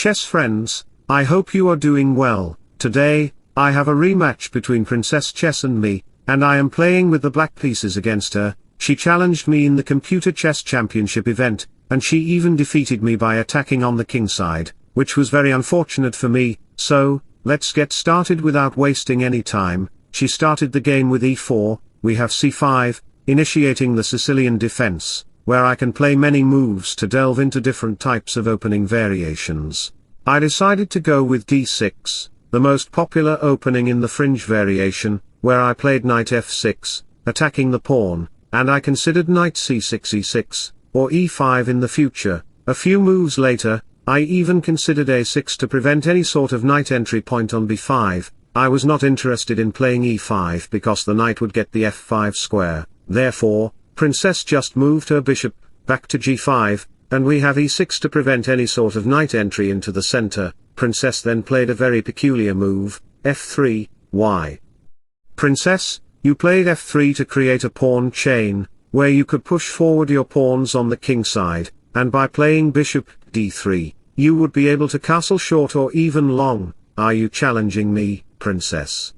Chess friends, I hope you are doing well. Today, I have a rematch between Princess Chess and me, and I am playing with the black pieces against her. She challenged me in the Computer Chess Championship event, and she even defeated me by attacking on the Kingside, which was very unfortunate for me. So, let's get started without wasting any time. She started the game with e4, we have c5, initiating the Sicilian defense, where I can play many moves to delve into different types of opening variations. I decided to go with d6, the most popular opening in the fringe variation, where I played knight f6, attacking the pawn, and I considered knight c6 e6, or e5 in the future. A few moves later, I even considered a6 to prevent any sort of knight entry point on b5. I was not interested in playing e5 because the knight would get the f5 square. Therefore, Princess just moved her bishop back to g5, and we have e6 to prevent any sort of knight entry into the center. Princess then played a very peculiar move, f3. Why? Princess, you played f3 to create a pawn chain, where you could push forward your pawns on the kingside, and by playing bishop d3, you would be able to castle short or even long. Are you challenging me, Princess?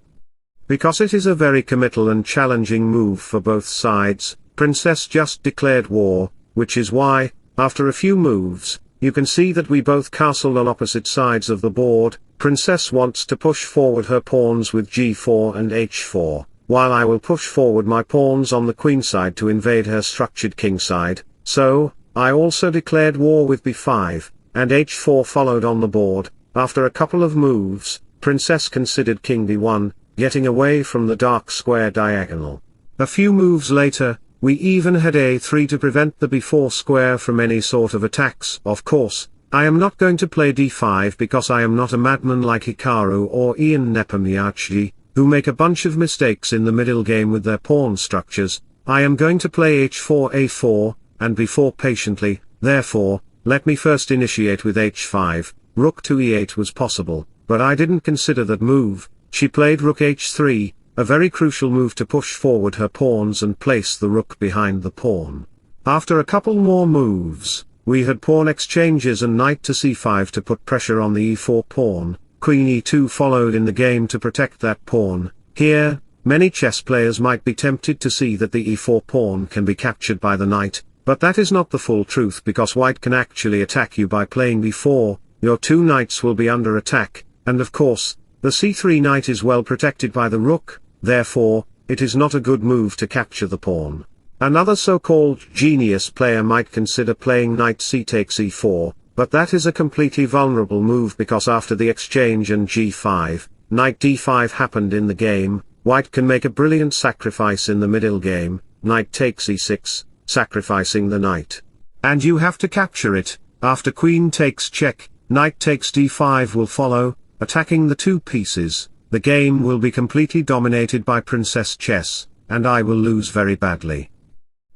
Because it is a very committal and challenging move for both sides, Princess just declared war, which is why, after a few moves, you can see that we both castled on opposite sides of the board. Princess wants to push forward her pawns with g4 and h4, while I will push forward my pawns on the queenside to invade her structured kingside. So, I also declared war with b5, and h4 followed on the board. After a couple of moves, Princess considered king b1, getting away from the dark square diagonal. A few moves later, we even had a3 to prevent the b4 square from any sort of attacks. Of course, I am not going to play d5 because I am not a madman like Hikaru or Ian Nepomniachtchi, who make a bunch of mistakes in the middle game with their pawn structures. I am going to play h4 a4, and b4 patiently. Therefore, let me first initiate with h5. Rook to e8 was possible, but I didn't consider that move. She played rook h3, a very crucial move to push forward her pawns and place the rook behind the pawn. After a couple more moves, we had pawn exchanges and knight to c5 to put pressure on the e4 pawn. Queen e2 followed in the game to protect that pawn. Here, many chess players might be tempted to see that the e4 pawn can be captured by the knight, but that is not the full truth because white can actually attack you by playing b4. Your two knights will be under attack, and of course, the c3 knight is well protected by the rook. Therefore, it is not a good move to capture the pawn. Another so-called genius player might consider playing knight c takes e4, but that is a completely vulnerable move because after the exchange and g5, knight d5 happened in the game. White can make a brilliant sacrifice in the middle game, knight takes e6, sacrificing the knight. And you have to capture it. After queen takes check, knight takes d5 will follow, attacking the two pieces. The game will be completely dominated by Princess Chess, and I will lose very badly.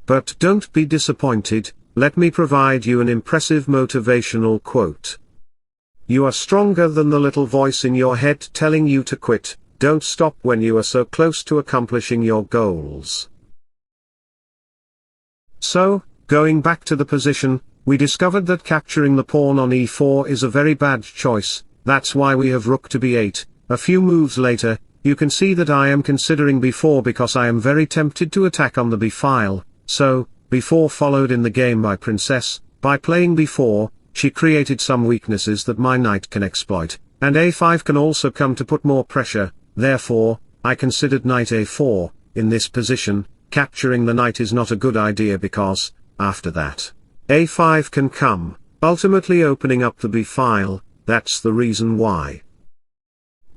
But don't be disappointed, let me provide you an impressive motivational quote. You are stronger than the little voice in your head telling you to quit. Don't stop when you are so close to accomplishing your goals. So, going back to the position, we discovered that capturing the pawn on e4 is a very bad choice. That's why we have rook to b8. A few moves later, you can see that I am considering b4 because I am very tempted to attack on the b file. So, b4 followed in the game by Princess. By playing b4, she created some weaknesses that my knight can exploit, and a5 can also come to put more pressure. Therefore, I considered knight a4. In this position, capturing the knight is not a good idea because, after that, a5 can come, ultimately opening up the b file. That's the reason why.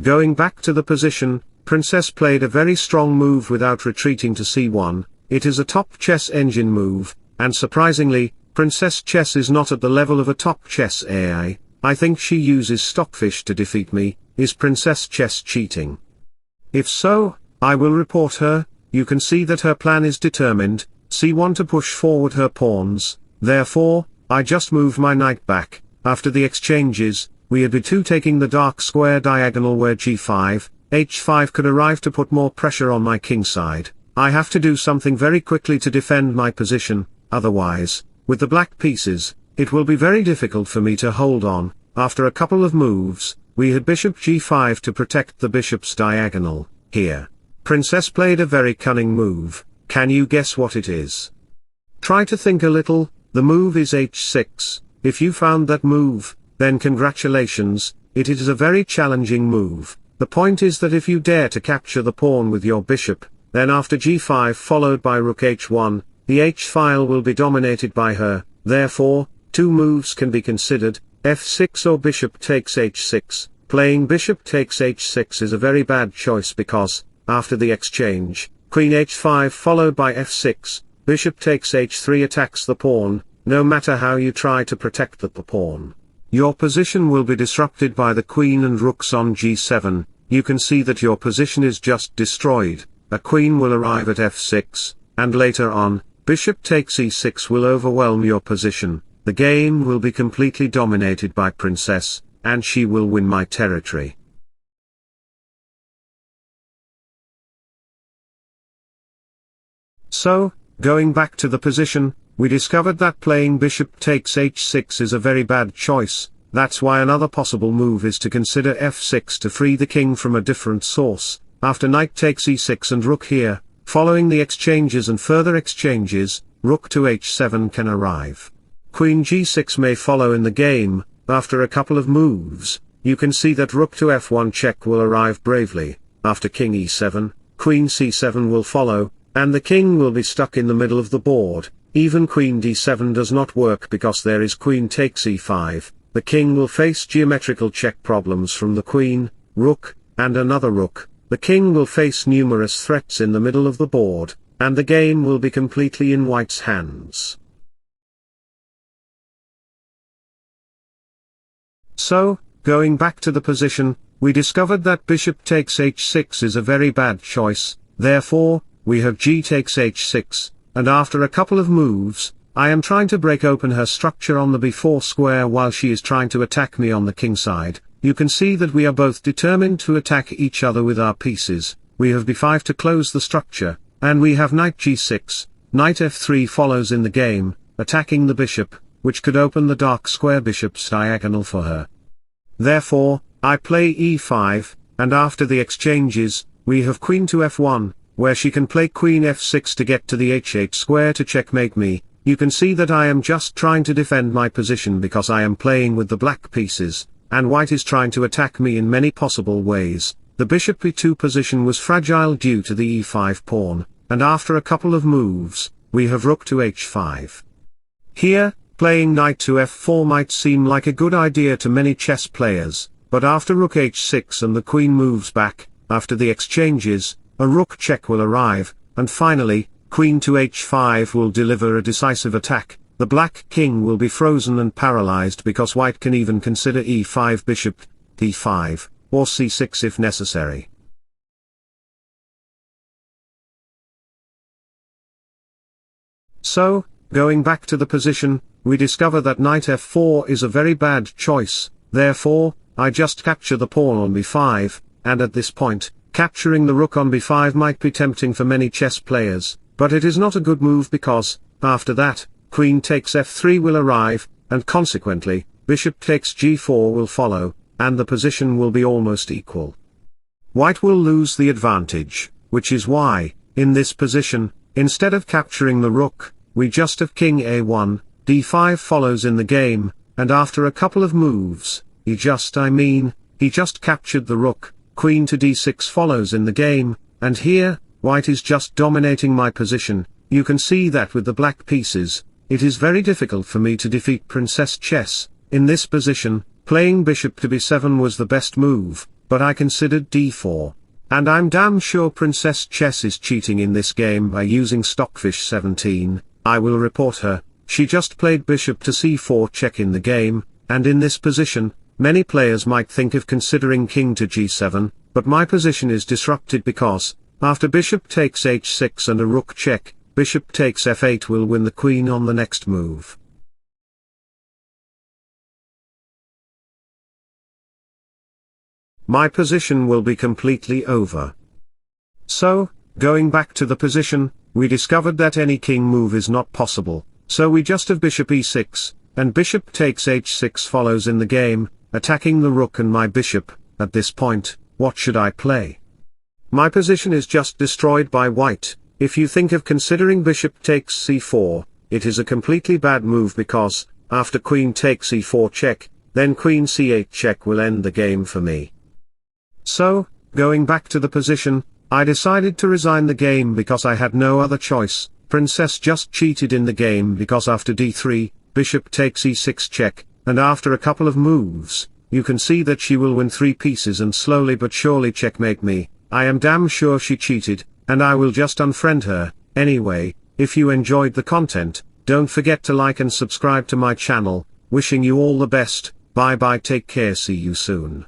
Going back to the position, Princess played a very strong move without retreating to c1. It is a top chess engine move, and surprisingly, Princess Chess is not at the level of a top chess AI. I think she uses Stockfish to defeat me. Is Princess Chess cheating? If so, I will report her. You can see that her plan is determined, c1 to push forward her pawns. Therefore, I just move my knight back. After the exchanges, we had b2 taking the dark square diagonal where g5, h5 could arrive to put more pressure on my kingside. I have to do something very quickly to defend my position, otherwise, with the black pieces, it will be very difficult for me to hold on. after a couple of moves, we had bishop g5 to protect the bishop's diagonal. Here, Princess played a very cunning move. Can you guess what it is? Try to think a little. The move is h6. If you found that move, then congratulations, it is a very challenging move. The point is that if you dare to capture the pawn with your bishop, then after g5 followed by rook h1, the h-file will be dominated by her. Therefore, two moves can be considered, f6 or bishop takes h6. Playing bishop takes h6 is a very bad choice because, after the exchange, queen h5 followed by f6, bishop takes h3 attacks the pawn, no matter how you try to protect the pawn. Your position will be disrupted by the queen and rooks on g7, you can see that your position is just destroyed. A queen will arrive at f6, and later on, bishop takes e6 will overwhelm your position. The game will be completely dominated by Princess, and she will win my territory. So, going back to the position, we discovered that playing bishop takes h6 is a very bad choice. That's why another possible move is to consider f6 to free the king from a different source. After knight takes e6 and rook here, following the exchanges and further exchanges, rook to h7 can arrive. Queen g6 may follow in the game. After a couple of moves, you can see that rook to f1 check will arrive bravely. After king e7, queen c7 will follow, and the king will be stuck in the middle of the board. Even queen d7 does not work because there is queen takes e5. The king will face geometrical check problems from the queen, rook, and another rook. The king will face numerous threats in the middle of the board, and the game will be completely in white's hands. So, going back to the position, we discovered that bishop takes h6 is a very bad choice. Therefore, we have g takes h6, and after a couple of moves, I am trying to break open her structure on the b4 square while she is trying to attack me on the king side. You can see that we are both determined to attack each other with our pieces. We have b5 to close the structure, and we have knight g6, knight f3 follows in the game, attacking the bishop, which could open the dark square bishop's diagonal for her. Therefore, I play e5, and after the exchanges, we have queen to f1, where she can play queen f6 to get to the h8 square to checkmate me. You can see that I am just trying to defend my position because I am playing with the black pieces, and white is trying to attack me in many possible ways. The bishop e2 position was fragile due to the e5 pawn, and after a couple of moves, we have rook to h5. Here, playing knight to f4 might seem like a good idea to many chess players, but after rook h6 and the queen moves back, after the exchanges, a rook check will arrive, and finally, queen to h5 will deliver a decisive attack. The black king will be frozen and paralyzed because white can even consider e5 bishop, d5, or c6 if necessary. So, going back to the position, we discover that knight f4 is a very bad choice. Therefore, I just capture the pawn on b5, and at this point, capturing the rook on b5 might be tempting for many chess players, but it is not a good move because, after that, queen takes f3 will arrive, and consequently, bishop takes g4 will follow, and the position will be almost equal. White will lose the advantage, which is why, in this position, instead of capturing the rook, we just have king a1, d5 follows in the game, and after a couple of moves, he just captured the rook, queen to d6 follows in the game, and here, white is just dominating my position. You can see that with the black pieces, it is very difficult for me to defeat Princess Chess. In this position, playing bishop to b7 was the best move, but I considered d4. And I'm damn sure Princess Chess is cheating in this game by using Stockfish 17, I will report her. She just played bishop to c4 check in the game, and in this position, many players might think of considering king to g7, but my position is disrupted because, after bishop takes h6 and a rook check, bishop takes f8 will win the queen on the next move. My position will be completely over. So, going back to the position, we discovered that any king move is not possible, so we just have bishop e6, and bishop takes h6 follows in the game, attacking the rook and my bishop. At this point, what should I play? My position is just destroyed by white. If you think of considering bishop takes c4, it is a completely bad move because, after queen takes e4 check, then queen c8 check will end the game for me. So, going back to the position, I decided to resign the game because I had no other choice. Princess just cheated in the game because after d3, bishop takes e6 check, and after a couple of moves, you can see that she will win 3 pieces and slowly but surely checkmate me. I am damn sure she cheated, and I will just unfriend her. Anyway, if you enjoyed the content, don't forget to like and subscribe to my channel. Wishing you all the best. Bye bye, take care, see you soon.